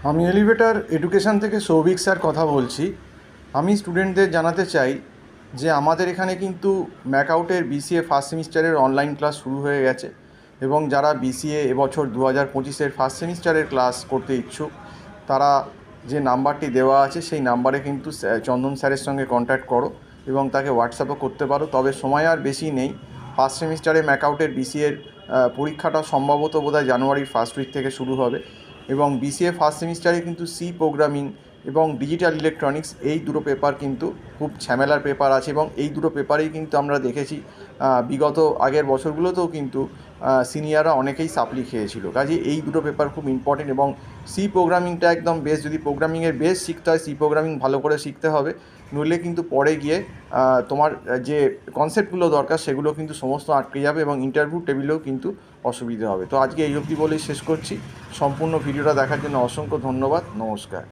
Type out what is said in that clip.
আমি elevator education থেকে Souvik sir কথা বলছি। আমি স্টুডেন্টদের জানাতে চাই যে আমাদের এখানে কিন্তু ম্যাকআউটের বিসিএ ফার্স্ট সেমিস্টারের অনলাইন ক্লাস শুরু হয়ে গেছে এবং যারা বিসিএ এবছর 2025-এর ফার্স্ট সেমিস্টারের ক্লাস করতে ইচ্ছুক তারা যে নাম্বারটি দেওয়া আছে সেই নাম্বারে কিন্তু চন্দন স্যারের সঙ্গে কন্ট্যাক্ট করো এবং তাকে হোয়াটসঅ্যাপও করতে পারো। তবে সময় আর বেশি নেই। ফার্স্ট সেমিস্টারে ম্যাকআউটের বিসিএর পরীক্ষাটা সম্ভবত বোধহয় জানুয়ারির ফার্স্ট উইক থেকে শুরু হবে এবং বিসিএ ফার্স্ট সেমিস্টারে কিন্তু সি প্রোগ্রামিং এবং ডিজিটাল ইলেকট্রনিক্স এই দুটো পেপার কিন্তু খুব ঝামেলার পেপার আছে এবং এই দুটো পেপারেই কিন্তু আমরা দেখেছি বিগত আগের বছরগুলোতেও কিন্তু সিনিয়ররা অনেকেই সাপ্লি খেয়েছিল। কাজে এই দুটো পেপার খুব ইম্পর্টেন্ট এবং সি প্রোগ্রামিংটা একদম বেস, যদি প্রোগ্রামিংয়ের বেস শিখতে হয় সি প্রোগ্রামিং ভালো করে শিখতে হবে, নইলে কিন্তু পরে গিয়ে তোমার যে কনসেপ্টগুলো দরকার সেগুলো কিন্তু সমস্ত আটকে যাবে এবং ইন্টারভিউ টেবিলেও কিন্তু অসুবিধা হবে। তো আজকে এই অবধি বলেই শেষ করছি। সম্পূর্ণ ভিডিওটা দেখার জন্য অসংখ্য ধন্যবাদ। নমস্কার।